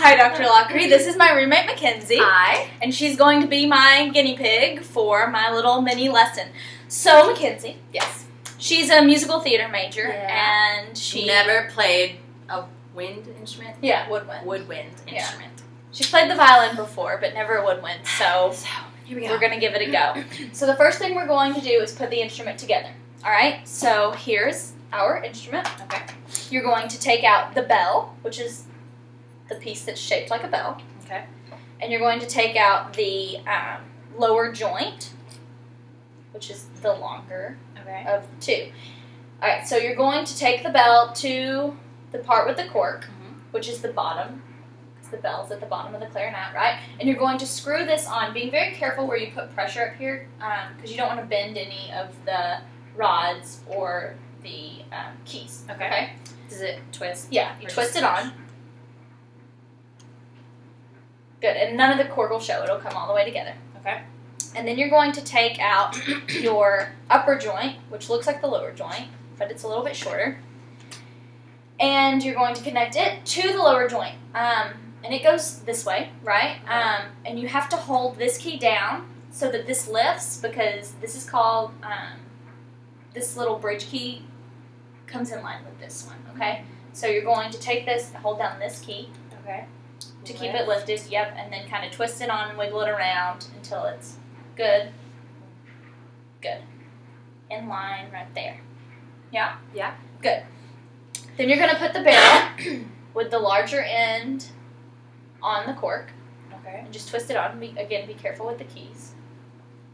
Hi, Dr. Lockery. This is my roommate, Mackenzie. Hi. And she's going to be my guinea pig for my little mini lesson. So, Mackenzie. Yes. She's a musical theater major, Yeah. and she never played a wind instrument? Yeah, woodwind. Woodwind instrument. Yeah. She's played the violin before, but never a woodwind, so here we go. we're going to give it a go. So the first thing we're going to do is put the instrument together. Alright, so here's our instrument. Okay. You're going to take out the bell, which is the piece that's shaped like a bell. Okay. And you're going to take out the lower joint, which is the longer of the two. Alright, so you're going to take the bell to the part with the cork, which is the bottom, because the bell's at the bottom of the clarinet, right? And you're going to screw this on, being very careful where you put pressure up here, because you don't want to bend any of the rods or the keys. Okay? Does it twist? Yeah, you twist it on. Good, and none of the cork will show. It'll come all the way together. Okay. And then you're going to take out your upper joint, which looks like the lower joint, but it's a little bit shorter. And you're going to connect it to the lower joint. And it goes this way, right? And you have to hold this key down so that this lifts, because this is called, this little bridge key comes in line with this one, okay? So you're going to take this and hold down this key. Okay. To keep it lifted, yep, and then kind of twist it on and wiggle it around until it's good. Good. In line right there. Yeah? Yeah. Good. Then you're going to put the barrel with the larger end on the cork. Okay. And just twist it on. Again, be careful with the keys.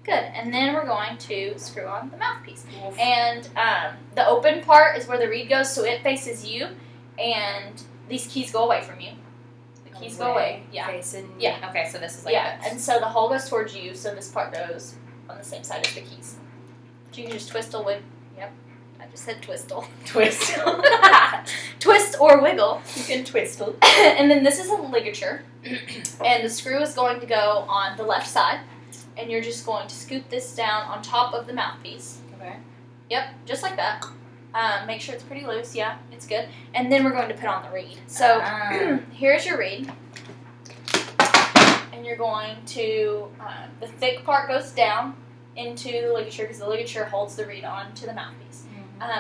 Good. And then we're going to screw on the mouthpiece. Oof. And the open part is where the reed goes, so it faces you, and these keys go away from you. Keys go away. Yeah. Facing. Yeah. Okay, so this is like this. And so the hole goes towards you, so this part goes on the same side as the keys. But you can just twistle with. Yep. I just said twistle. Twist. Twist or wiggle. You can twistle. And then this is a ligature, and the screw is going to go on the left side, and you're just going to scoop this down on top of the mouthpiece. Okay. Yep, just like that. Make sure it's pretty loose. Yeah, it's good. And then we're going to put on the reed. So here's your reed. And you're going to, the thick part goes down into the ligature, because the ligature holds the reed on to the mouthpiece.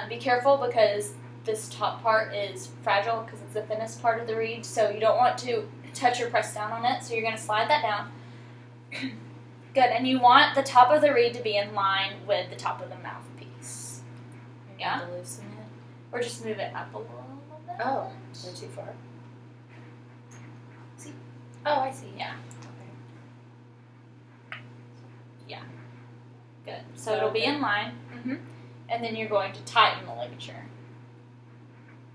Be careful, because this top part is fragile, because it's the thinnest part of the reed. So you don't want to touch or press down on it. So you're going to slide that down. Good. And you want the top of the reed to be in line with the top of the mouthpiece. Yeah? To loosen it. Or just move it up a little bit. Oh, they're too far. See? Oh, I see. Yeah. Okay. Yeah. Good. So it'll be in line. And then you're going to tighten the ligature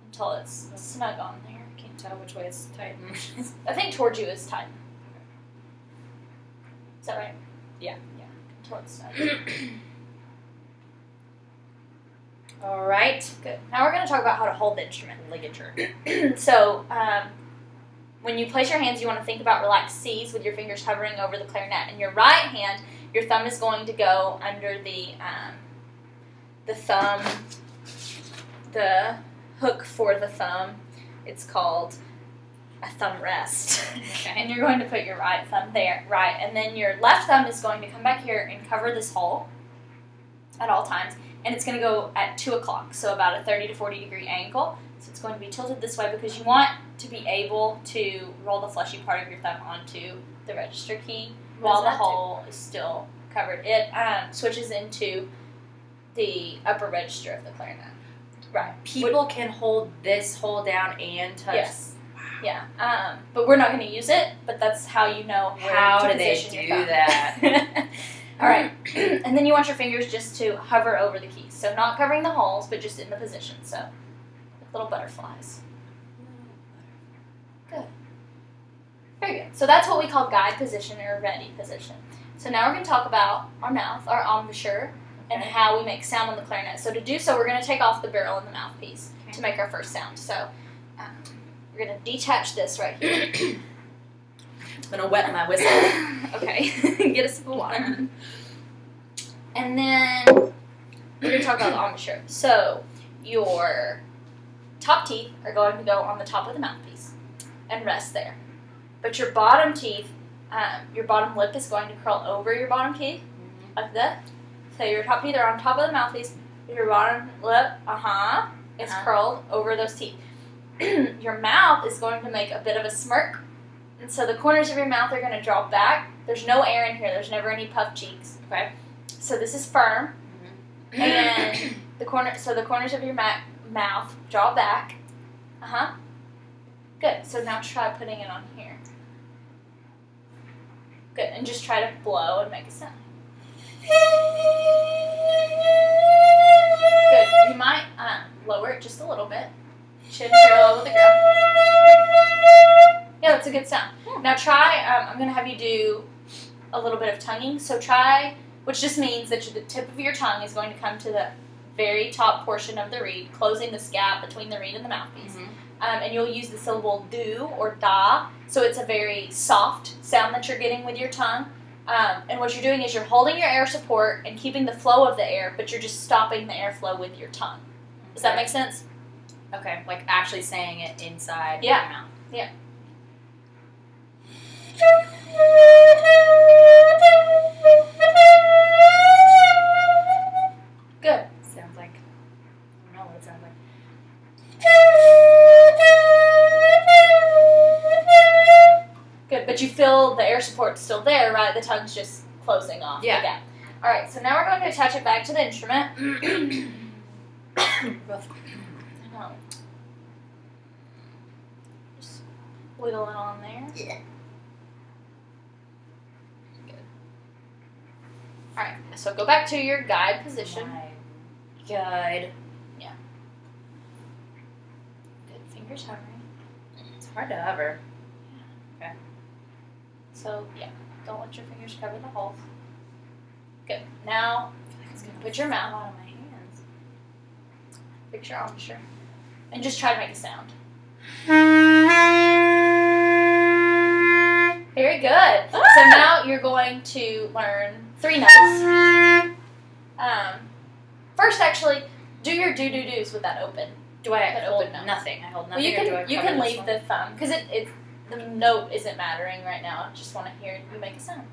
until it's snug on there. Can't tell which way is tight and which is. I think towards you is tight. Is that right? Yeah. Yeah. Until it's snug. All right. Good. Now we're going to talk about how to hold the instrument. Ligature. So, when you place your hands, you want to think about relaxed C's with your fingers hovering over the clarinet. In your right hand, your thumb is going to go under the thumb, the hook for the thumb. It's called a thumb rest. Okay. And you're going to put your right thumb there, right, and then your left thumb is going to come back here and cover this hole at all times. And it's going to go at 2 o'clock, so about a 30 to 40 degree angle. So it's going to be tilted this way, because you want to be able to roll the fleshy part of your thumb onto the register key while the hole is still covered. It switches into the upper register of the clarinet. Right. People can hold this hole down and touch. Yes. Wow. Yeah. But we're not going to use it, but that's how you know where How to do they position your do thumb. that? All right. And then you want your fingers just to hover over the keys. So not covering the holes, but just in the position. So like little butterflies. Good. Very good. So that's what we call guide position or ready position. So now we're going to talk about our mouth, our embouchure, and how we make sound on the clarinet. So to do so, we're going to take off the barrel and the mouthpiece to make our first sound. So we're going to detach this right here. I'm going to wet my whistle. Okay. Get a sip of water. And then we're going to talk about the embouchure. So your top teeth are going to go on the top of the mouthpiece and rest there. but your bottom teeth, your bottom lip is going to curl over your bottom teeth, like that. So your top teeth are on top of the mouthpiece. Your bottom lip, is curled over those teeth. Your mouth is going to make a bit of a smirk, and so the corners of your mouth are going to drop back. There's no air in here. There's never any puffed cheeks. Okay. So this is firm, and the corners of your mouth draw back. Good. So now try putting it on here. Good, and just try to blow and make a sound. Good. You might lower it just a little bit. Chin parallel with the ground. Yeah, that's a good sound. Now try, I'm going to have you do a little bit of tonguing. So try, which just means that the tip of your tongue is going to come to the very top portion of the reed, closing this gap between the reed and the mouthpiece. And you'll use the syllable do or da. So it's a very soft sound that you're getting with your tongue. And what you're doing is you're holding your air support and keeping the flow of the air, but you're just stopping the airflow with your tongue. Does that make sense? Okay, like actually saying it inside Yeah. your mouth. Yeah. Good. Sounds like, I don't know what it sounds like. Good, but you feel the air support's still there, right? The tongue's just closing off the gap. All right, so now we're going to attach it back to the instrument. Just wiggle it on there. Yeah. Good. All right, so go back to your guide position. Guide. Yeah. Good, fingers hovering. It's hard to hover. Okay. So, yeah, don't let your fingers cover the holes. Good. Now, put your mouth on my hands. Fix your armature. And just try to make a sound. Very good. So now you're going to learn 3 notes. First, actually, do your do-do-dos with that open. Do I hold open note. nothing? I hold Well, nothing. you can leave the thumb, because the note isn't mattering right now. I just want to hear you make a sound.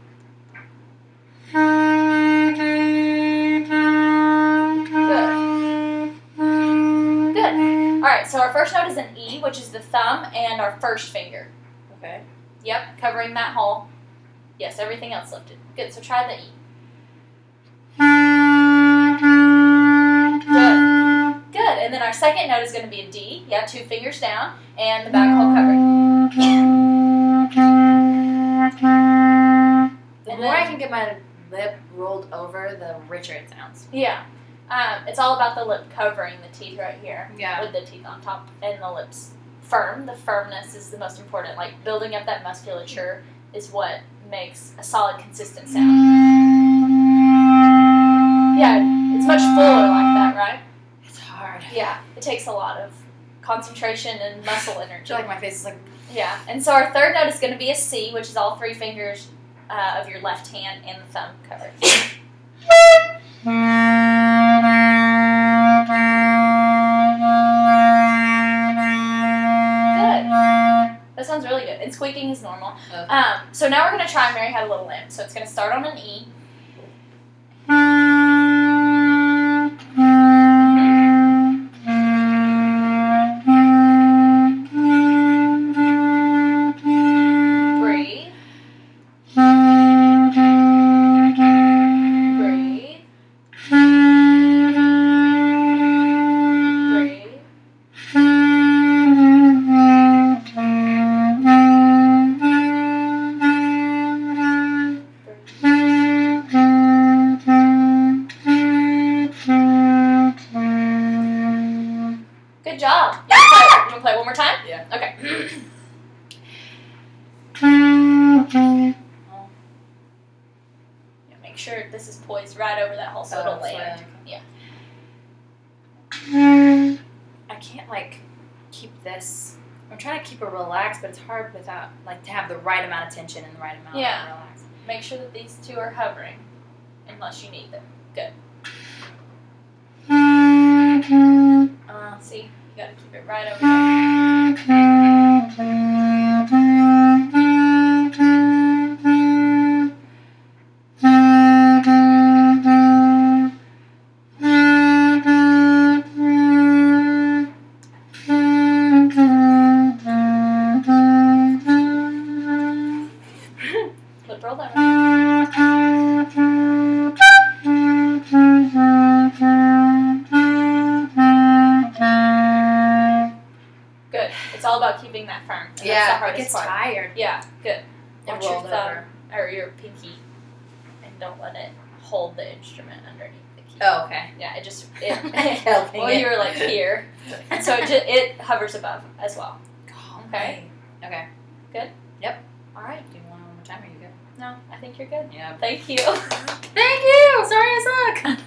Good. Alright, so our first note is an E, which is the thumb and our first finger. Okay. Yep, covering that hole. Yes, everything else lifted. Good, so try the E. Good. Good, and then our second note is going to be a D. Yeah, 2 fingers down, and the back hole covering. The more I can get my lip rolled over, the richer it sounds. Yeah. It's all about the lip covering the teeth right here. Yeah. With the teeth on top and the lips firm. The firmness is the most important. Like, building up that musculature is what makes a solid, consistent sound. Yeah, it's much fuller like that, right? It's hard. Yeah, it takes a lot of concentration and muscle I energy. feel like my face is like... Yeah, and so our third note is going to be a C, which is all 3 fingers of your left hand and the thumb covered. Good. That sounds really good. And squeaking is normal. Okay. So now we're going to try Mary Had a Little Lamb. So it's going to start on an E. Breathe. Breathe. Breathe. Good job. You want to play it one more time? Yeah. Okay. Yeah, make sure this is poised right over that hole so it'll land. Yeah. I can't, like, keep this... I'm trying to keep it relaxed, but it's hard without, like, to have the right amount of tension and the right amount Yeah. of relax. Make sure that these 2 are hovering, unless you need them. Good. See, you gotta keep it right over there. It's all about keeping that firm. And Yeah, that's the it hardest gets part. tired. Yeah, good. And Watch your rolled thumb over. or your pinky, and don't let it hold the instrument underneath the key. Oh, okay. Yeah, it just Helping well, it. you're like here, and so it hovers above as well. Okay. Okay. Good. Yep. All right. Do you want one more time? Or are you good? No, I think you're good. Yeah. Thank you. Thank you. Sorry I suck.